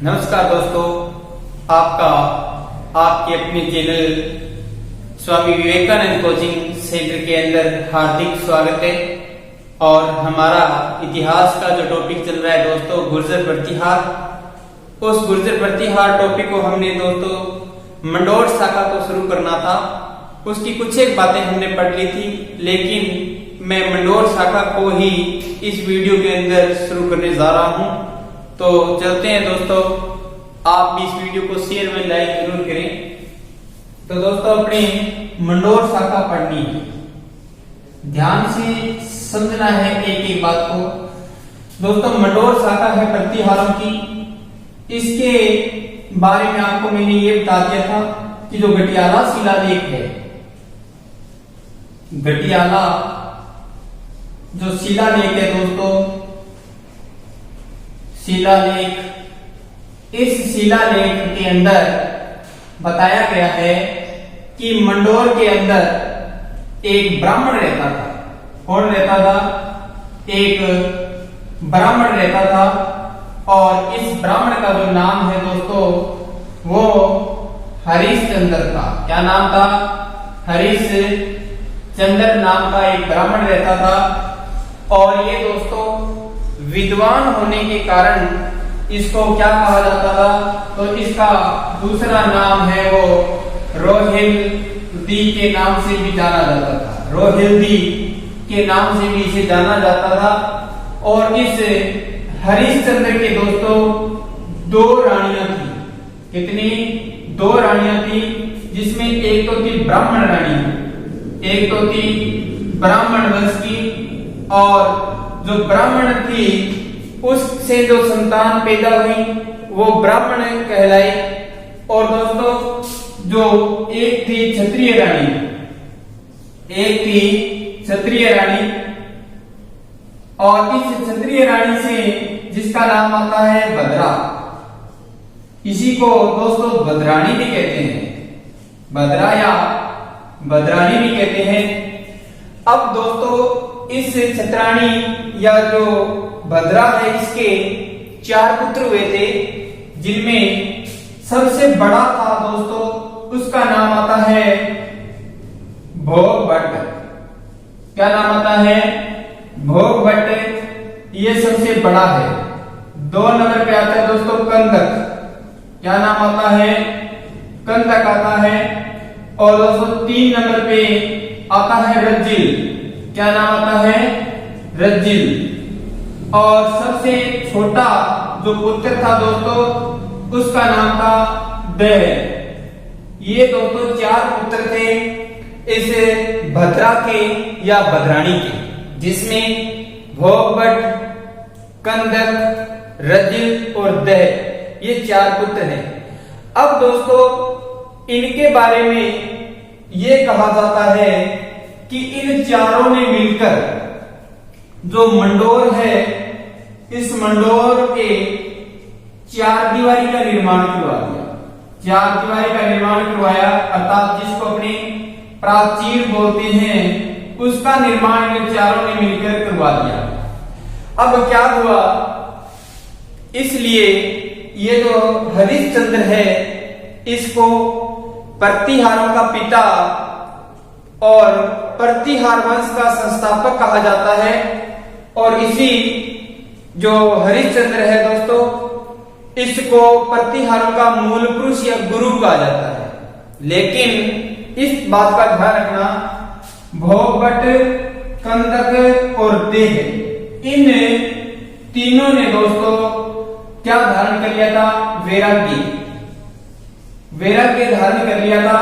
नमस्कार दोस्तों, आपका आपके अपने channel Swami Vivekananda coaching centre के अंदर हार्दिक स्वागत है। और हमारा इतिहास का जो टॉपिक चल रहा है दोस्तों, गुर्जर प्रतिहार। उस गुर्जर प्रतिहार टॉपिक को हमने दोस्तों मंडोर शाखा को शुरू करना था। उसकी कुछ एक बातें हमने पढ़ ली थी, लेकिन मैं मंडोर शाखा को ही इस वीडियो के अंदर शुरू करने जा रहा हूं। तो चलते हैं दोस्तों, आप भी इस वीडियो को शेयर में लाइक जरूर करें। तो दोस्तों, अपनी मंडोर शाखा पढ़नी है, ध्यान से समझना है एक एक बात को। दोस्तों, मंडोर शाखा है प्रतिहारों की। इसके बारे में आपको मैंने ये बता दिया था कि जो गटियाला शिलालेख है, गटियाला जो शिलालेख है दोस्तों, शिलालेख, इस शिलालेख के अंदर बताया गया है कि मंडोर के अंदर एक ब्राह्मण रहता था। कौन रहता था? एक ब्राह्मण रहता था। और इस ब्राह्मण का जो नाम है दोस्तों, वो हरिश्चंद्र था। क्या नाम था? हरिश्चंद्र नाम का एक ब्राह्मण रहता था। और ये दोस्तों विद्वान होने के कारण इसको क्या कहा जाता था? तो इसका दूसरा नाम है वो रोहिल्दी के नाम से भी जाना जाता था। रोहिल्दी के नाम से भी इसे जाना जाता था। और इस हरिश्चंद्र के दोस्तों दो रानियां थी। कितनी? दो रानियां थी, जिसमें एक तो थी ब्राह्मण रानी, एक तो थी ब्राह्मण वंश की। और जो ब्राह्मण थी उससे जो संतान पैदा हुई वो ब्राह्मण कहलाई। और दोस्तों, जो एक थी क्षत्रिय रानी, एक थी क्षत्रिय रानी। और इस क्षत्रिय रानी से जिसका नाम आता है भद्रा, इसी को दोस्तों भद्राणी भी कहते हैं, भद्रा या भद्राणी भी कहते हैं। अब दोस्तों, इस क्षत्राणी या जो भद्रा है, इसके 4 पुत्र हुए थे, जिनमें सबसे बड़ा था दोस्तों, उसका नाम आता है भोगभट्ट। क्या नाम आता है? भोगभट्ट। ये सबसे बड़ा है। 2 नंबर पे आता है दोस्तों कंदक। क्या नाम आता है? कंदक आता है। और दोस्तों 3 नंबर पे आता है रज्जिल। क्या नाम आता है? रज्जिल। और सबसे छोटा जो पुत्र था दोस्तों, उसका नाम था दह। ये दोस्तों 4 पुत्र थे इस भद्रा के या भद्राणी के, जिसमें भोगभट्ट, कंदक, रज्जिल और दह, ये 4 पुत्र हैं। अब दोस्तों, इनके बारे में ये कहा जाता है कि इन चारों ने मिलकर जो मंडोर है, इस मंडोर के 4 दीवारी का निर्माण करवा दिया। 4 दीवारी का निर्माण करवाया, अर्थात जिसको अपने प्राचीर बोलते हैं, उसका निर्माण इन चारों ने मिलकर करवा दिया। अब क्या हुआ? इसलिए ये जो हरिश्चंद्र है, इसको प्रतिहारों का पिता और प्रतिहार वंश का संस्थापक कहा जाता है। और इसी जो हरिश्चंद्र है दोस्तों, इसको प्रतिहारों का मूल पुरुष या गुरु कहा जाता है। लेकिन इस बात का ध्यान रखना, भोगभट्ट, कंदक और देह, इन तीनों ने दोस्तों क्या धारण कर लिया था? वैराग्य। वैराग्य धारण कर लिया था।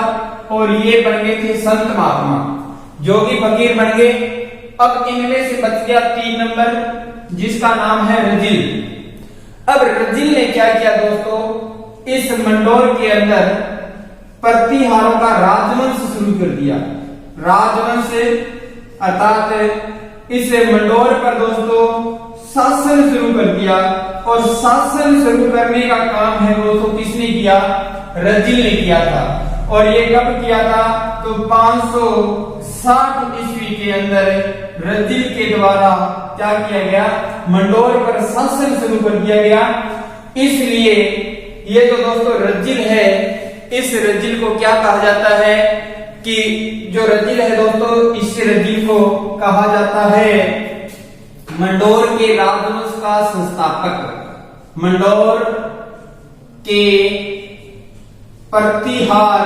और ये बन गए थे संत महात्मा, जोगी फकीर बन गए। अब इनमें से बच गया 3 नंबर, जिसका नाम है रजिल। अब रजिल ने क्या किया दोस्तों? इस मंडोर के अंदर प्रतिहारों का राजवंश शुरू कर दिया। राजवंश अर्थात इस मंडोर पर दोस्तों शासन शुरू कर दिया। और शासन शुरू करने का काम है दोस्तों किसने किया? रजिल ने किया था। और ये कब किया था? तो 560 ईस्वी के अंदर रजिल के द्वारा क्या किया गया? मंडोर पर शासन शुरू कर दिया गया। इसलिए ये जो दोस्तों रजिल है, इस रजिल को क्या कहा जाता है कि जो रजिल है दोस्तों, इस रजिल को कहा जाता है मंडोर के राजवंश का संस्थापक। मंडोर के प्रतिहार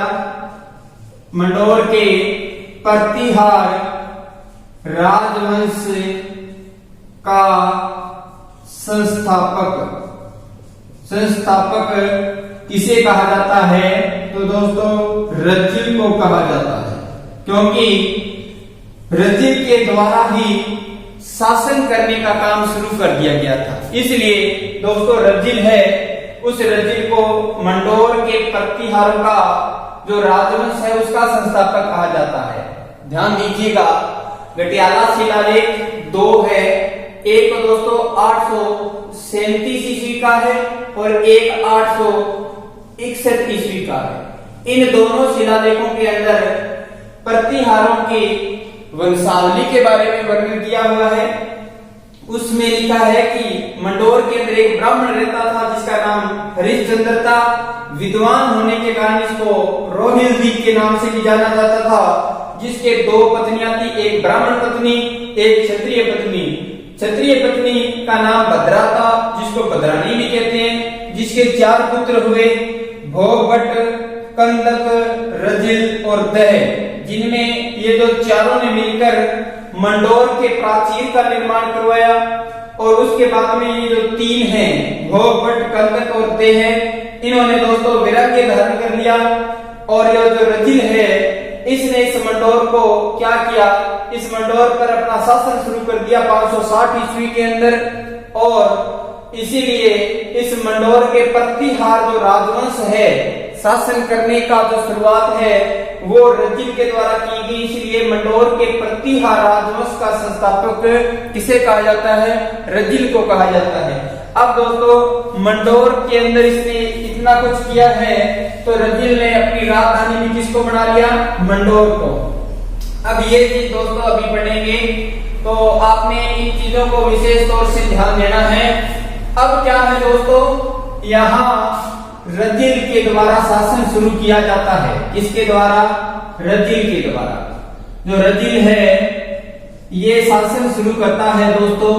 राजवंश का संस्थापक किसे कहा जाता है? तो दोस्तों रजिल को कहा जाता है, क्योंकि रजिल के द्वारा ही शासन करने का काम शुरू कर दिया गया था। इसलिए दोस्तों रजिल है, उस रजिल को मंडोर के प्रतिहारों का जो राजवंश है उसका संस्थापक कहा जाता है। ध्यान दीजिएगा, गटियाला शिलालेख 2 है, एक तो दोस्तों 837 ईस्वी का है और एक 861 ईस्वी का है। इन दोनों शिलालेखों के अंदर प्रतिहारों की वंशावली के बारे में वर्णन किया हुआ है। उसमें लिखा है कि मंडोर के अंदर एक ब्राह्मण रहता था जिसका नाम हरिश्चंद्र था। विद्वान होने के कारण इसको रोहिलदीप के नाम से भी जाना जाता था, जिसके 2 पत्नियां थी, एक ब्राह्मण पत्नी, एक क्षत्रिय पत्नी। क्षत्रिय पत्नी का नाम भद्रा था, जिसको भद्रानी भी कहते हैं, जिसके 4 पुत्र हुए, भोगभट, कंदक, रजिल और दह, जिनमें ये जो चारों ने मिलकर मंडोर के प्राचीर का निर्माण करवाया। और उसके बाद में ये जो 3 हैं, भोगभट, कंदक और दह, इन्होंने दोस्तों वैराग्य धारण कर लिया। और ये जो रजिल है, इसने इस मंडोर को क्या किया, इस मंडोर पर अपना शासन शुरू कर दिया 560 ईस्वी के अंदर। और इसीलिए इस मंडोर के प्रतिहार जो राजवंश है, शासन करने का जो शुरुआत है वो रजिल के द्वारा की गई। इसलिए मंडोर के प्रतिहार राजवंश का संस्थापक किसे कहा जाता है? रजिल को कहा जाता है। अब दोस्तों मंडोर के अंदर इसने इतना कुछ किया है, तो रजिल ने अपनी राजधानी भी किसको बना लिया? मंडोर को। अब ये चीज दोस्तों अभी पढ़ेंगे, तो आपने इन चीजों को विशेष तौर से ध्यान देना है। अब क्या है दोस्तों, यहाँ रजिल के द्वारा शासन शुरू किया जाता है। किसके द्वारा? रजिल के द्वारा। जो रजिल है ये शासन शुरू करता है दोस्तों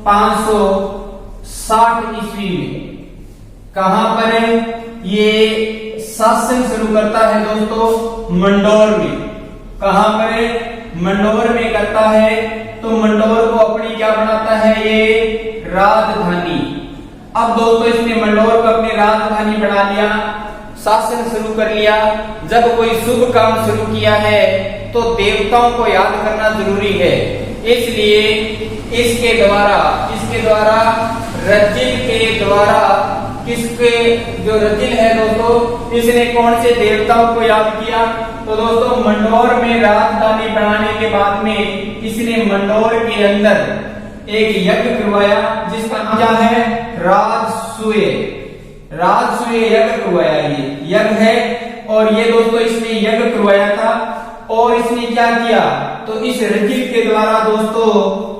560 ईस्वी में। कहां पर है ये शासन शुरू करता है दोस्तों? मंडोर में। कहां पर है? मंडोर में करता है। तो मंडोर को अपनी क्या बनाता है? ये राजधानी। अब दोस्तों इसने मंडोर को अपनी राजधानी बना लिया, शासन शुरू कर लिया। जब कोई शुभ काम शुरू किया है तो देवताओं को याद करना जरूरी है। इसलिए इसके द्वारा रजिल के द्वारा किसके, जो रजिल है दोस्तों, इसने कौन से देवताओं को याद किया? तो दोस्तों मंडोर में राजधानी बनाने के बाद में इसने मंडोर के अंदर एक यज्ञ करवाया, जिसका नाम क्या है? राजसूय यज्ञ करवाया। ये यज्ञ है, और ये दोस्तों इसने यज्ञ करवाया था। और इसने क्या किया? तो इस रजिल के द्वारा दोस्तों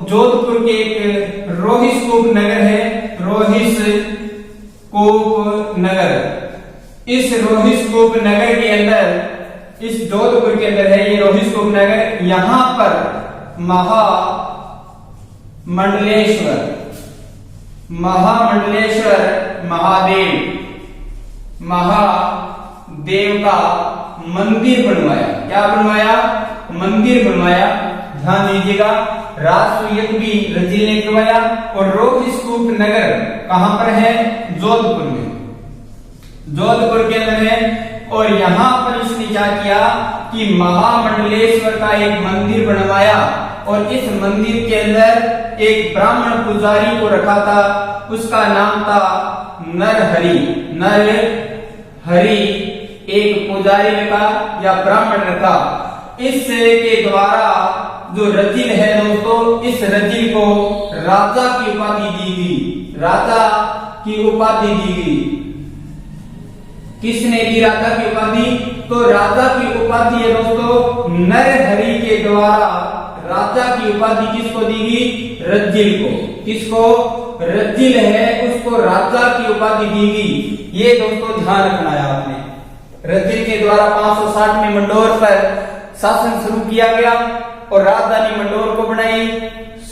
जोधपुर के एक रोहिस्कूप नगर है, रोहिस्कूप नगर। इस रोहिस्कूप नगर के अंदर, इस जोधपुर के अंदर है ये रोहिस्कूप नगर। यहां पर महादेव का मंदिर बनवाया। क्या बनवाया? मंदिर बनवाया। ध्यान दीजिएगा, राजसूय भी रजिल ने करवाया। और रोहिस्कूप नगर कहां पर है? जोधपुर में, जोधपुर के अंदर है। और यहां पर इसने क्या किया कि महामंडलेश्वर का एक मंदिर बनवाया। और इस मंदिर के अंदर एक ब्राह्मण पुजारी को रखा था, उसका नाम था नरहरि। नरहरि एक पुजारी रखा या ब्राह्मण रखा। इसके द्वारा जो रजिल है दोस्तों, इस रजिल को राजा की उपाधि दी गई। राजा की उपाधि दी गई। किसने दी राजा की उपाधि? तो राजा की उपाधि है दोस्तों नरहरि के द्वारा राजा की उपाधि किसको दी गई? रजिल को। किसको? रजिल है उसको इसको राजा की उपाधि दी गई। ये दोस्तों ध्यान रखना है आपने। रजिल के द्वारा 560 में मंडोर पर शासन शुरू किया गया और राजधानी मंडोर को बनाई,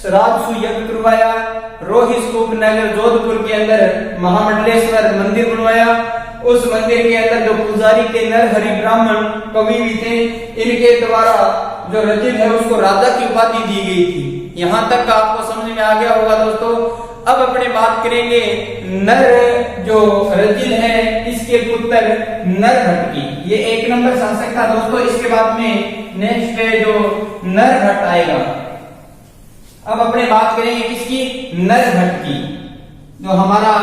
राजसू यज्ञ करवाया, रोहित स्तूप नगर जोधपुर के अंदर महामंडलेश्वर मंदिर बनवाया। उस मंदिर के अंदर जो पुजारी थे नरहरि ब्राह्मण कवि भी थे, इनके द्वारा जो रजिल है उसको राजा की उपाधि दी गई थी। यहाँ तक का आपको समझ में आ गया होगा दोस्तों। अब अपने बात करेंगे नर जो रजिल है इसके पुत्र नरभट्ट की। ये 1 नंबर शासक था दोस्तों। इसके बाद में नेक्स्ट जो नरभट्ट आएगा। अब अपने बात करेंगे किसकी? नरभट्ट की। जो हमारा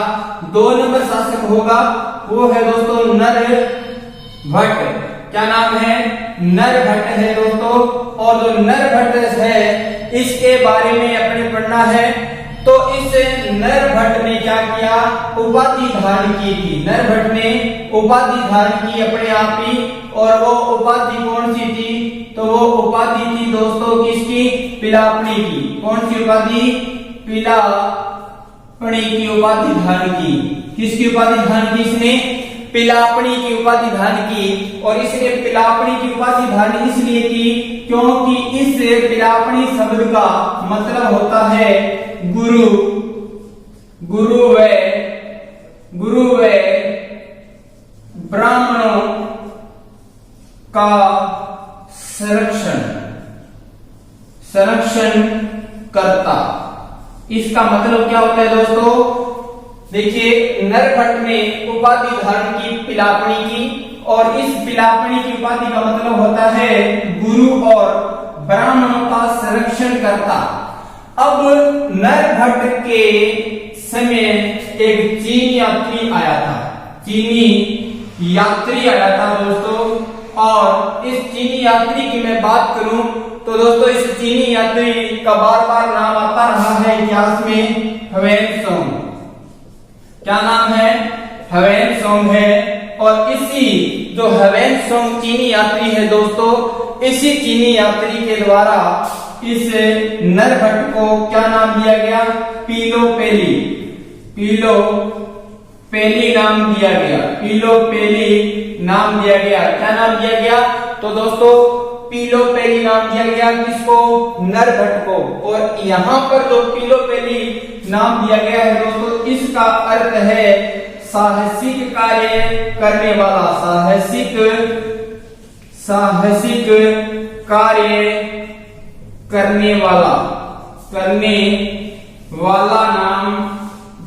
2 नंबर शासक होगा वो है दोस्तों नरभट्ट। क्या नाम है? नरभट्ट है दोस्तों। और जो नरभट्ट है इसके बारे में अपने पढ़ना है। तो इस नरभट्ट ने क्या किया? उपाधि धारण की थी। नरभट्ट ने उपाधि धारण की अपने आप ही। और वो उपाधि कौन सी थी? तो वो उपाधि थी दोस्तों किसकी? पिलापणी की। कौन सी उपाधि? पिलापणी की उपाधि धारण की। किसकी उपाधि धारण की इसने? पिलापणी की उपाधि धारण की। और इसने पिलापणी की उपाधि धारण इसलिए की क्योंकि इस पिलापणी शब्द का मतलब होता है गुरु। गुरु व ब्राह्मणों का संरक्षण करता। इसका मतलब क्या होता है दोस्तों? देखिए, नरभट्ट ने उपाधि धारण की पिलापणी की और इस पिलापणी की उपाधि का मतलब होता है गुरु और ब्राह्मणों का संरक्षण करता। अब नरभट्ट के समय एक चीनी यात्री आया था। चीनी यात्री आया था दोस्तों। और इस चीनी यात्री की मैं बात करूं तो दोस्तों इस चीनी यात्री का बार बार नाम आता रहा है इतिहास में, ह्वेन-त्सोंग। क्या नाम है? ह्वेन-त्सोंग है। और इसी जो ह्वेन-त्सोंग चीनी यात्री है दोस्तों, इसी चीनी यात्री के द्वारा इस नरभट्ट को क्या नाम दिया गया? पीलोपेली। पीलोपेली नाम दिया गया। पीलोपेली नाम दिया गया। क्या नाम दिया गया? तो दोस्तों पीलोपेली नाम दिया गया किसको? नरभट्ट को। और यहाँ पर जो पीलोपेली नाम दिया गया है दोस्तों, इसका अर्थ है साहसिक कार्य करने वाला। साहसिक कार्य करने वाला नाम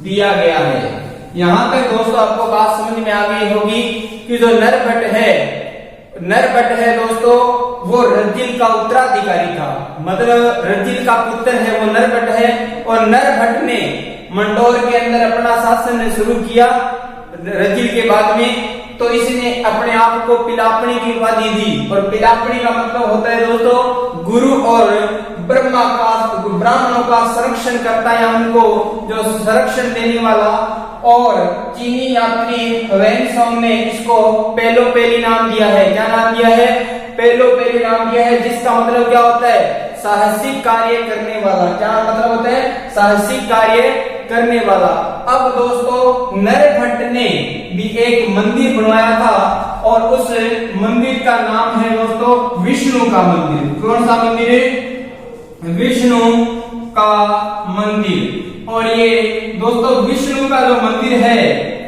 दिया गया है। यहां तक दोस्तों आपको बात समझ में आ गई होगी कि जो नरभट्ट है दोस्तों, वो रजिल का उत्तराधिकारी था। मतलब रजिल का पुत्र है वो नरभट्ट है। और नरभट्ट ने मंडोर के अंदर अपना शासन शुरू किया रजिल के बाद में। तो इसने अपने आप को पिलापणी की उपाधि दी। और पिलापणी का मतलब होता है दोस्तों गुरु और ब्राह्मणों का संरक्षण करता है, उनको जो संरक्षण देने वाला। और चीनी यात्री ह्वेन-त्सोंग ने इसको पेलोपेली नाम दिया है। क्या नाम दिया है? पेलोपेली नाम दिया है, जिसका मतलब क्या होता है? साहसिक कार्य करने वाला। क्या मतलब होता है? साहसिक कार्य करने वाला। अब दोस्तों नरभट्ट ने भी एक मंदिर बनवाया था और उस मंदिर का नाम है दोस्तों विष्णु का मंदिर। कौन सा मंदिर है? विष्णु का मंदिर। और ये दोस्तों विष्णु का जो मंदिर है,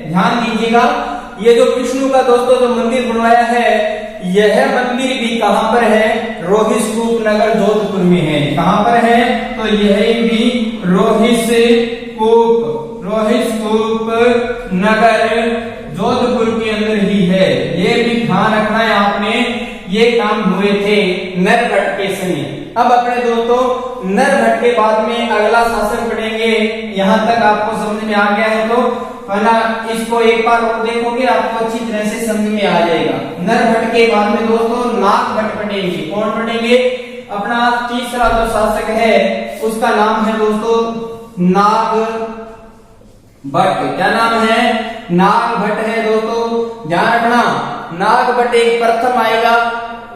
ध्यान दीजिएगा, ये जो विष्णु का दोस्तों जो मंदिर बनवाया है, यह मंदिर भी कहां पर है? रोहित स्तूप नगर जोधपुर में है। कहां पर है? तो यह भी रोहित स्तूप नगर जोधपुर के अंदर ही है। ये भी ध्यान रखना है आपने। ये काम हुए थे नरभट्ट के समय। अब अपने दोस्तों नरभट्ट के बाद में अगला शासक पढ़ेंगे। यहाँ तक आपको समझ में आ गया है तो है ना, इसको एक बार और देखोगे आपको अच्छी तरह से समझ में आ जाएगा। नरभट्ट के बाद में दोस्तों नागभट्ट पढ़ेंगे। कौन पढ़ेंगे? अपना तीसरा जो शासक है उसका नाम है दोस्तों नागभट्ट। क्या नाम है? नागभट्ट है दोस्तों। ध्यान रखना, नागभट्ट एक प्रथम आएगा,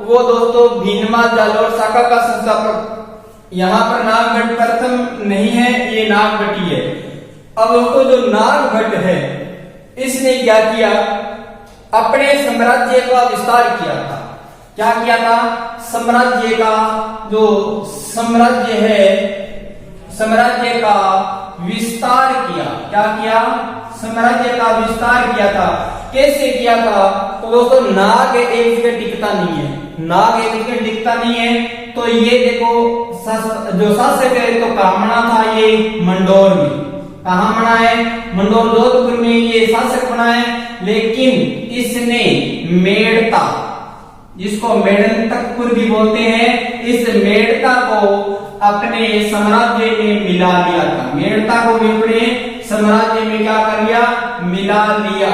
वो दोस्तों भीनमा जालोर शाखा का संस्थापक। यहाँ पर नागभट्ट प्रथम नहीं है, ये नागभट्ट ही है। अब दोस्तों जो नागभट्ट है इसने क्या किया, अपने साम्राज्य का विस्तार किया था। क्या किया था, साम्राज्य का जो साम्राज्य है, साम्राज्य का विस्तार किया। क्या किया, साम्राज्य का विस्तार किया था। कैसे किया था, तो दोस्तों नाग एक जगह टिकता नहीं है, नाग एक जगह टिकता नहीं है। तो ये देखो जो शासक है तो कहाँ बना था, ये मंडोर में। कहाँ बना है, मंडोर जोधपुर में ये शासक बना है। लेकिन इसने मेड़ता, जिसको मेड़ंतकपुर भी बोलते हैं, इस मेड़ता को अपने साम्राज्य में मिला लिया था। मेड़ता को भी अपने साम्राज्य में क्या कर लिया, मिला लिया।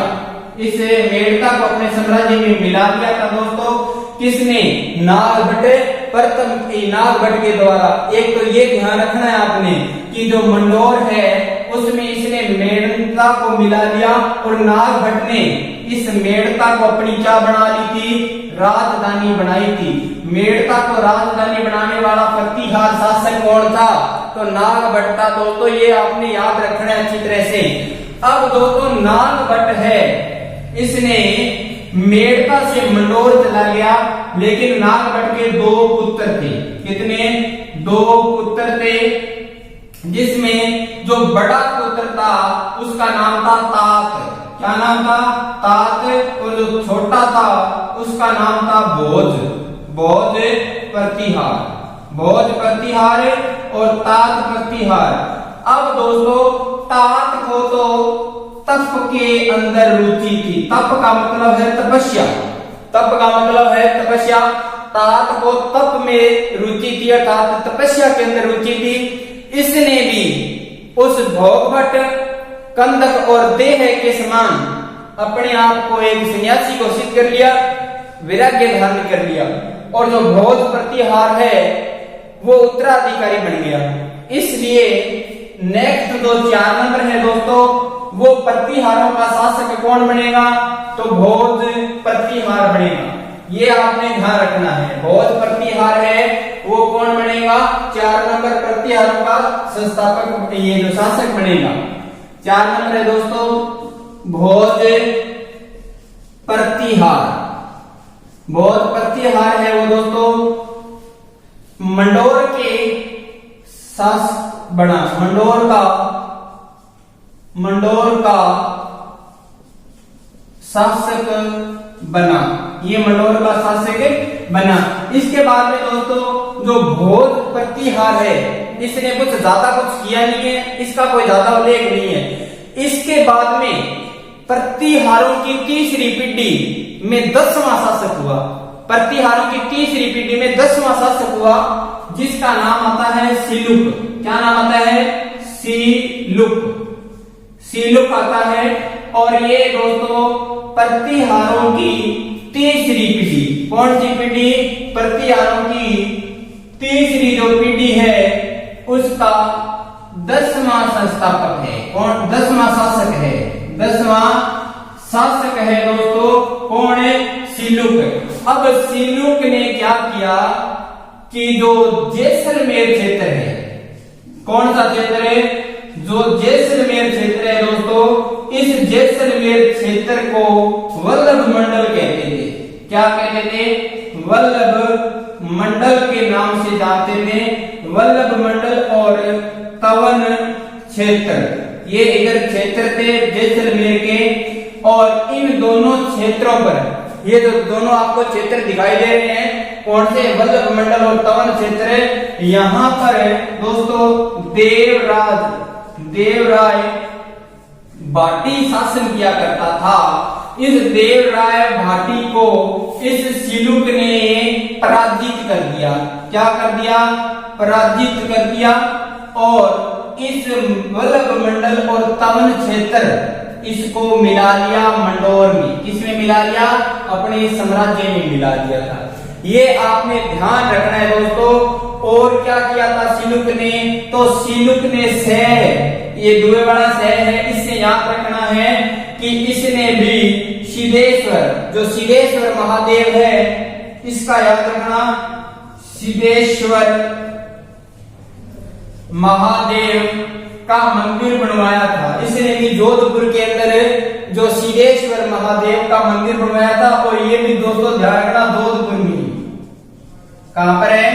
इस मेड़ता को अपने साम्राज्य में मिला लिया था दोस्तों। किसने, नागभट्ट प्रथम, नागभट्ट के द्वारा। एक तो ये ध्यान रखना है आपने कि जो मंडोर है उसमें इसने मेड़ता को मिला लिया और नागभट्ट ने इस मेड़ता को अपनी क्या बना ली थी, राजधानी बनाई थी। मेड़ता को राजधानी बनाने वाला प्रतिहार शासक कौन था, तो नागभट्ट था दोस्तों। ये आपने याद रखना है अच्छी तरह से। अब दोस्तों नागभट्ट है, इसने मेड़ता से मंडोर चला गया। लेकिन नागभट्ट के दो पुत्र थे। कितने, दो पुत्र थे, जिसमें जो बड़ा पुत्र था उसका नाम था तात। क्या नाम था, तात। और जो छोटा था उसका नाम था भोज, भोज प्रतिहार, भोज प्रतिहार और तात प्रतिहार। अब दोस्तों तात को तो तप के अंदर रुचि थी। तप का मतलब है तपस्या, तप का मतलब है तपस्या। तात को तप में रुचि थी, अर्थात तपस्या के अंदर रुचि थी। इसने भी उस भोगभट्ट, कंदक और देह के समान अपने आप को एक सन्यासी घोषित कर लिया, वैराग्य धारण कर लिया। और जो भोज प्रतिहार है वो उत्तराधिकारी बन गया। इसलिए नेक्स्ट जो 4 नंबर है दोस्तों, वो प्रतिहारों का शासक कौन बनेगा, तो भोज प्रतिहार बनेगा। ये आपने ध्यान रखना है, भोज प्रतिहार है वो कौन बनेगा, 4 नंबर प्रतिहारों का संस्थापक, ये जो शासक बनेगा। 4 नंबर है दोस्तों भोज प्रतिहार। भोज प्रतिहार है वो दोस्तों मंडोर के शासक बना, मंडोर का शासक बना। ये मंडोर का शासक बना। इसके बाद में दोस्तों जो भोज प्रतिहार है इसने कुछ ज्यादा कुछ किया नहीं है, इसका कोई ज्यादा उल्लेख नहीं है। इसके बाद में प्रतिहारों की तीसरी पीढ़ी में 10वां शासक हुआ। प्रतिहारों की तीसरी पीढ़ी में 10वां शासक हुआ, जिसका नाम आता है सिलुक। क्या नाम आता है, सिलुक। सिलुक आता है। और ये दोस्तों प्रतिहारों की तीसरी पीढ़ी, कौन सी पीढ़ी, प्रतिहारों की तीसरी जो पीढ़ी है उसका 10वां संस्थापक है। कौन, 10वां शासक है, 10वां शासक है दोस्तों कौन है, सिलुक। अब सिलुक ने क्या किया कि जो जैसलमेर क्षेत्र है, कौन सा क्षेत्र है, जो जैसलमेर क्षेत्र है दोस्तों, इस जैसलमेर क्षेत्र को वल्लभ मंडल कहते थे। क्या कहते थे, वल्लभ मंडल के नाम से जानते थे। वल्लभ मंडल और तवन क्षेत्र, ये इधर क्षेत्र थे जैसलमेर के। और इन दोनों क्षेत्रों पर, ये जो दोनों आपको क्षेत्र दिखाई दे रहे हैं, कौन से, वल्लभ मंडल और तवन क्षेत्र, यहाँ पर दोस्तों देवराय भाटी शासन किया करता था। इस देवराय भाटी को इस सिलुक ने पराजित कर दिया। क्या कर दिया, पराजित कर दिया। और इस वल्लभ मंडल और तवन क्षेत्र इसको मिला लिया मंडोर में। किसमें मिला लिया, अपने साम्राज्य में मिला दिया था। ये आपने ध्यान रखना है दोस्तों। और क्या किया था सिलुक ने, तो सिलुक ने शहर, ये दुए वाला शहर है, इससे याद रखना है कि इसने भी सिद्धेश्वर, जो सिद्धेश्वर महादेव है इसका याद रखना, सिद्धेश्वर महादेव का मंदिर बनवाया था। इसने भी जोधपुर के अंदर जो सिद्धेश्वर महादेव का मंदिर बनवाया था, और ये भी दोस्तों ध्यान रखना जोधपुर में। कहां पर है?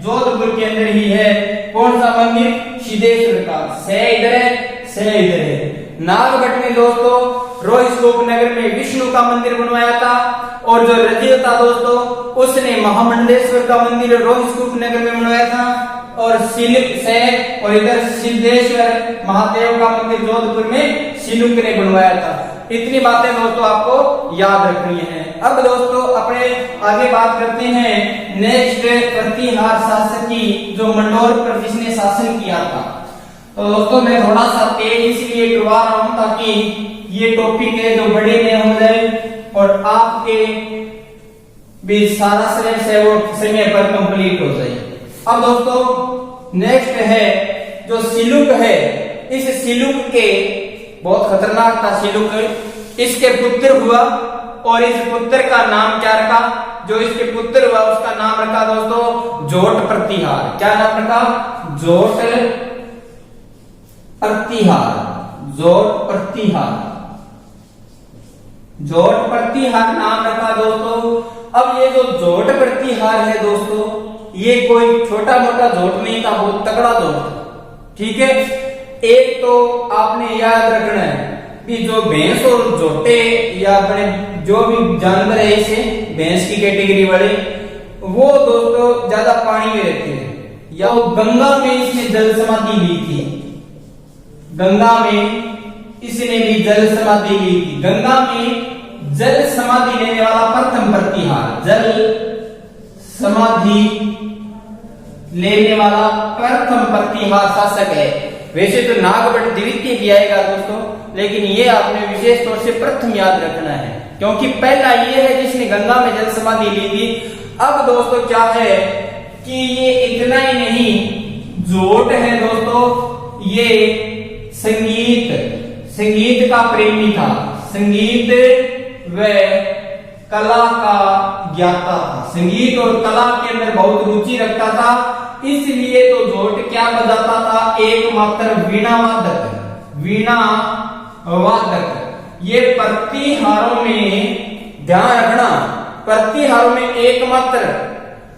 जोधपुर के अंदर ही है। कौन सा मंदिर? सिद्धेश्वर का। से इधर है, से इधर है। नागभट्ट में दोस्तों रोहिस्कोप नगर में विष्णु का मंदिर बनवाया था, और जो रजिया था दोस्तों उसने महामंडलेश्वर का मंदिर रोहिस्कोप नगर में बनवाया था, और सिलुक से और इधर सिद्धेश्वर महादेव का मंदिर जोधपुर में सिलुक ने बनवाया था। इतनी बातें दोस्तों आपको याद रखनी है। अब दोस्तों अपने आगे बात करते हैं नेक्स्ट प्रतिहार शासक की, जो मंडोर पर जिसने शासन किया था। तो दोस्तों मैं थोड़ा सा तेज इसलिए करवा रहा हूं ताकि ये टॉपिक है जो बड़े में हो जाए और आपके भी सारा सिलेबस है वो समय पर कंप्लीट हो जाए। अब दोस्तों नेक्स्ट है जो सिलुक है। इस सिलुक के बहुत खतरनाक था सिलुक। इसके पुत्र हुआ, और इस पुत्र का नाम क्या रखा? जो इसके पुत्र हुआ उसका नाम रखा दोस्तों जोट प्रतिहार। क्या नाम रखा? जोट प्रतिहार। जोट प्रतिहार, जोट प्रतिहार नाम रखा दोस्तों। अब ये जो जोट प्रतिहार है दोस्तों, ये कोई छोटा मोटा जोट नहीं था, बहुत तगड़ा जोट। ठीक है, एक तो आपने याद रखना है कि जो भैंस और जोटे या अपने जो भी जानवर है इसे भैंस की कैटेगरी वाले, वो दोस्तों ज्यादा पानी में रहते हैं, या वो गंगा में इसने जल समाधि ली थी। गंगा में इसने भी जल समाधि ली थी। गंगा में जल समाधि लेने वाला प्रथम प्रतिहार, जल समाधि लेने वाला प्रथम प्रतिहार शासक है। वैसे तो नागभट्ट द्वितीय भी आएगा दोस्तों, लेकिन ये आपने विशेष तौर से प्रथम याद रखना है, क्योंकि पहला ये है जिसने गंगा में जल समाधि ली थी। अब दोस्तों क्या है कि ये इतना ही नहीं, जोट है दोस्तों, ये संगीत का प्रेमी था। संगीत व कला का ज्ञाता था। संगीत और कला के अंदर बहुत रुचि रखता था, इसलिए तो जोट क्या बजाता था? एकमात्र वीणा वादक। वीणा वादक। ये प्रतिहारों में ध्यान रखना, प्रतिहारों में एकमात्र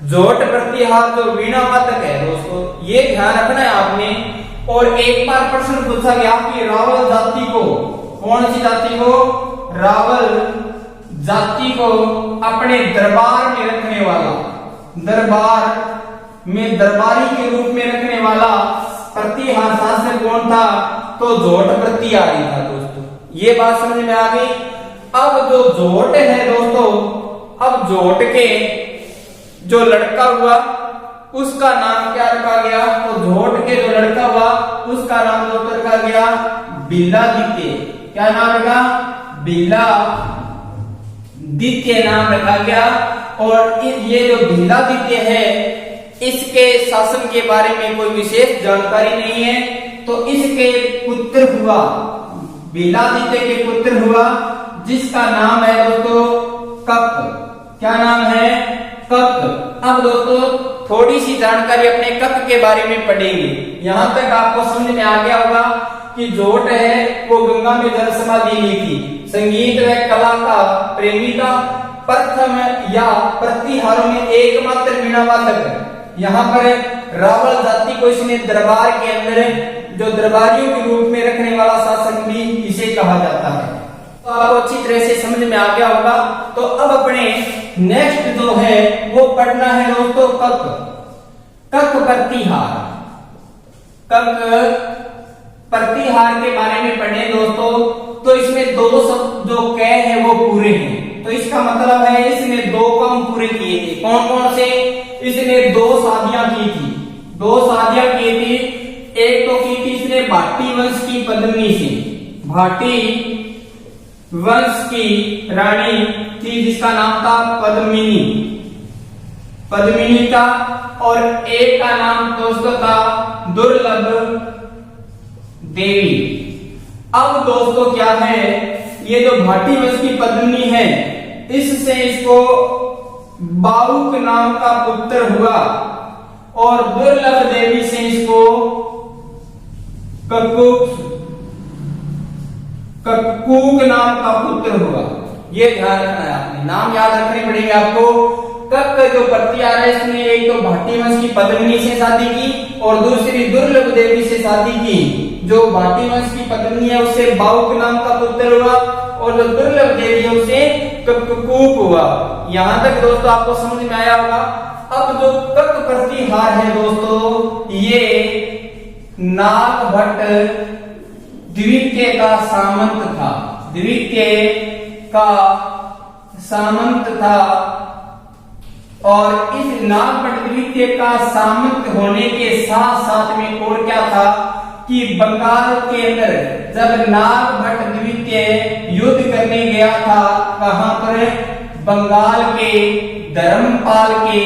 जोट प्रतिहार जो वीणा वादक है दोस्तों, ये ध्यान रखना है आपने। और एक बार प्रश्न पूछा गया कि रावल जाति को, कौन सी जाति को? रावल जाति को अपने दरबार में रखने वाला, दरबार में दरबारी के रूप में रखने वाला प्रतिहार शासक कौन था? तो जोट प्रतिहारी था दोस्तों। ये बात समझ में आ गई। अब जो जोट है दोस्तों, अब जोट के जो लड़का हुआ उसका नाम क्या रखा गया? तो जोट के जो लड़का हुआ उसका नाम दोस्तों रखा गया बिल्लादित्य। क्या नाम रखा? बिल्लादित्य नाम रखा गया। और ये जो बिल्लादित्य है इसके शासन के बारे में कोई विशेष जानकारी नहीं है, तो इसके पुत्र हुआ, बिल्लादित्य के पुत्र हुआ जिसका नाम है दोस्तों कक। क्या नाम है? कक। अब दोस्तों थोड़ी सी जानकारी अपने कक के बारे में पढ़ेंगे। यहां तक आपको समझ में आ गया होगा कि जोट है वो गंगा में जल समाधि ली थी, संगीत व कला का प्रेमी था, प्रथम या प्रतिहारों में एकमात्र वीणा वादक। यहाँ पर रावल जाति को इसने दरबार के अंदर जो दरबारियों के रूप में रखने वाला शासक भी इसे कहा जाता है। तो आपको अच्छी तरह से समझ में आ गया होगा। तो अब अपने नेक्स्ट जो है वो पढ़ना है दोस्तों कक। कक प्रतिहार। कक प्रतिहार के बारे में पढ़े दोस्तों, तो इसमें दो शब्द जो कै है वो पूरे हैं। तो इसका मतलब है इसने दो काम पूरे किए थे। कौन कौन से? इसने दो शादियां की थी, दो शादियां की थी। एक तो की थी इसने भाटी वंश की पद्मिनी से, भाटी वंश की रानी थी जिसका नाम था पद्मिनी, पद्मिनी का। और एक का नाम दोस्तों था दुर्लभ देवी। अब दोस्तों क्या है, ये जो भाटी वंश की पद्मिनी है इससे इसको बाहुक नाम का पुत्र हुआ, और दुर्लभ देवी से इसको कक्कूक नाम का पुत्र हुआ। ये ध्यान रखना है, आपने नाम याद रखने पड़ेंगे आपको। कक जो प्रति आ रहा है, इसने एक तो भाटी वंश की पद्मिनी से शादी की और दूसरी दुर्लभ देवी से शादी की। जो भाटी वंश की पद्मिनी है उससे बाउक नाम का पुत्र हुआ और जो दुर्लभ देवी है उससे कक्कूक हुआ। यहाँ तक दोस्तों आपको समझ में आया होगा। अब जो कक प्रतिहार है दोस्तों, ये नाग भट्ट द्वितीय का सामंत था। द्वितीय का सामंत था और इस नाग भट्ट द्वितीय का सामंत होने के साथ साथ में और क्या था कि बंगाल के अंदर जब नाग भट्ट द्वितीय युद्ध करने गया था, कहां पर, बंगाल के धर्मपाल के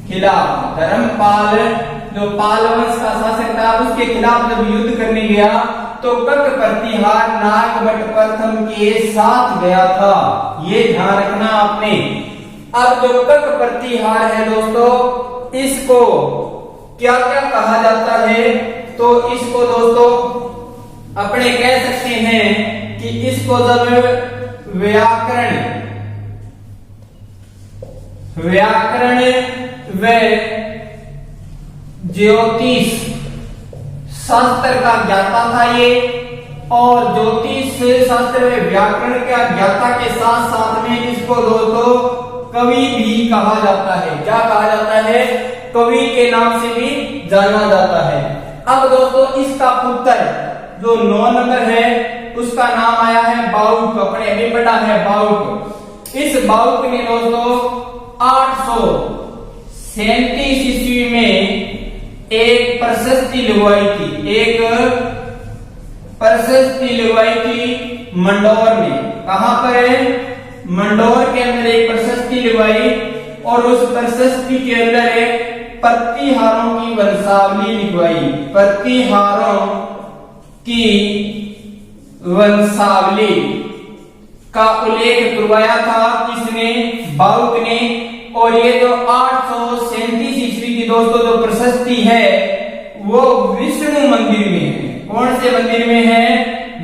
खिलाफ। धर्मपाल जो पाल वंश का शासक था, उसके खिलाफ जब युद्ध करने गया तो कक प्रतिहार नाग भट्ट प्रथम के साथ गया था। ये ध्यान रखना आपने। अब जो कक प्रतिहार है दोस्तों, इसको क्या क्या कहा जाता है, तो इसको दोस्तों अपने कह सकते हैं कि इसको जब व्याकरण व ज्योतिष शास्त्र का ज्ञाता था ये, और ज्योतिष शास्त्र में व्याकरण का ज्ञाता के साथ साथ में इसको दोस्तों कवि भी कहा जाता है। क्या कहा जाता है, कवि के नाम से भी जाना जाता है। अब दोस्तों इसका पुत्र जो 9 नंबर है उसका नाम आया है बाउक। अपने अभी बड़ा है बाउक। इस बाउक ने दोस्तों 837 ईस्वी में एक प्रशस्ति लगवाई थी। एक प्रशस्ति लगवाई थी मंडौर में। कहां पर है, मंडौर के अंदर एक प्रशस्ति लगवाई और उस प्रशस्ति के अंदर एक प्रतिहारों की वंशावली लिखवाई। प्रतिहारों की वंशावली का उल्लेख करवाया था किसने, बाउक ने। और ये जो 837 ईस्वी की दोस्तों जो प्रशस्ति है वो विष्णु मंदिर में है। कौन से मंदिर में है,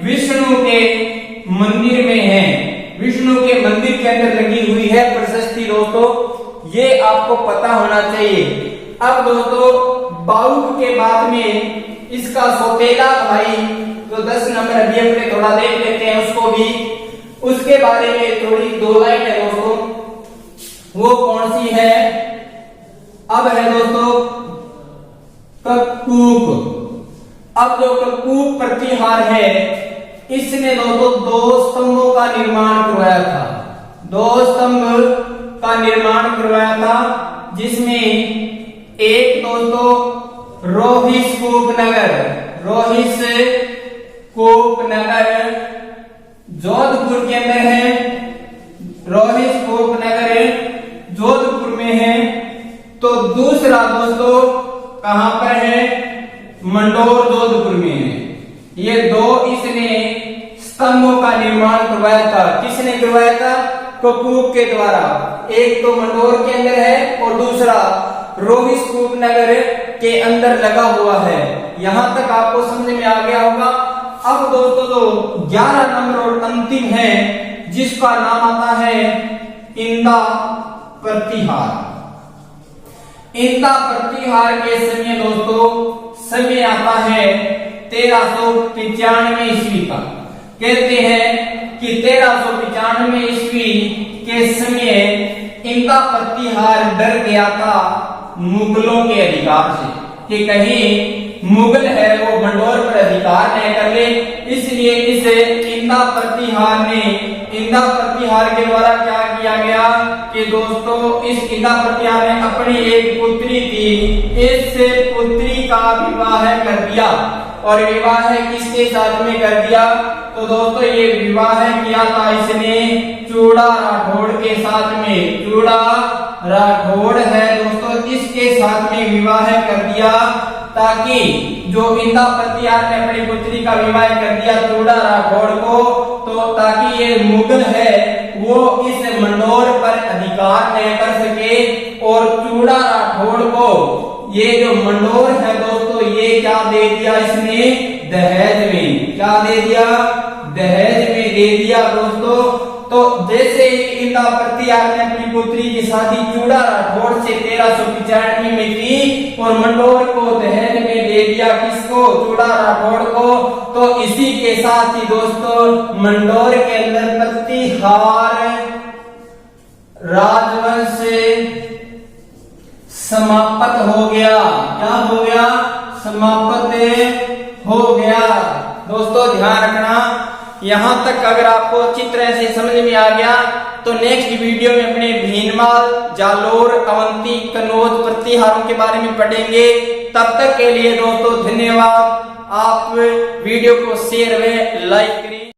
विष्णु के मंदिर में है। विष्णु के मंदिर के अंदर लगी हुई है प्रशस्ति दोस्तों, ये आपको पता होना चाहिए। अब दोस्तों बाउक के बाद में इसका सौतेला भाई जो 10 नंबर अभी अपने थोड़ा देख लेते हैं उसको भी, उसके बारे में थोड़ी 2 लाइन है दोस्तों, वो कौन सी है। अब है दोस्तों कक्कूक। अब जो कक्कूक प्रतिहार है इसने दोस्तों 2 स्तंभों का निर्माण करवाया था। 2 स्तंभ का निर्माण करवाया था जिसमें एक दोस्तों रोहिस्कूप नगर जोधपुर के अंदर है। रोहिस्कूप नगर जोधपुर में है। तो दूसरा दोस्तों कहां पर है, मंडौर जोधपुर में है। ये 2 इसने स्तंभों का निर्माण करवाया था। किसने करवाया था, कक्कूक के द्वारा। एक तो मंडौर के अंदर है और दूसरा रोहिस्कूप नगर के अंदर लगा हुआ है। यहां तक आपको समझ में आ गया होगा। अब दोस्तों जो 11 नंबर और अंतिम है जिसका नाम आता है इंदा प्रतिहार। इंदा प्रतिहार के समय दोस्तों समय आता है 1395 ईस्वी का। कहते हैं कि 1395 ईस्वी के समय इंदा प्रतिहार डर गया था मुगलों के अधिकार से कि कहीं मुगल है वो मंडौर पर अधिकार न कर ले। इसलिए इस इंदा प्रतिहार के द्वारा क्या किया गया कि दोस्तों इस इंदा प्रतिहार ने अपनी एक पुत्री थी, इस पुत्री का विवाह कर दिया। और विवाह किसके साथ में कर दिया, तो दोस्तों ये विवाह किया था इसने चूड़ा राठौड़ के साथ में। चूड़ा राठौड़ है दोस्तों, इसके साथ में विवाह कर दिया ताकि जो इंदा प्रतिहार ने अपनी पुत्री का विवाह कर दिया चूड़ा राठौड़ को, तो ताकि ये मुगल है वो इस मंडौर पर अधिकार न कर सके। और चूड़ा राठौड़ को ये जो मंडौर है दोस्तों ये क्या दे दिया, इसने दहेज में, क्या दे दिया, दहेज में दे दिया दोस्तों। तो जैसे ही इंदा प्रतिहार ने अपनी पुत्री की शादी चूड़ा राठौड़ से 1395 में की और मंडोर को दहेज में दे दिया, किसको, चूड़ा राठौड़ को। तो इसी के साथ ही दोस्तों मंडोर के अंदर प्रतिहार राजवंश समाप्त हो गया। क्या हो गया, समाप्त हो गया। दोस्तों ध्यान रखना, यहां तक अगर आपको अच्छी तरह से समझ में आ गया तो नेक्स्ट वीडियो में अपने भीनमाल, जालोर, अवंती, कन्नौज प्रतिहारों के बारे में पढ़ेंगे। तब तक के लिए दोस्तों धन्यवाद। आप वीडियो को शेयर व लाइक करें।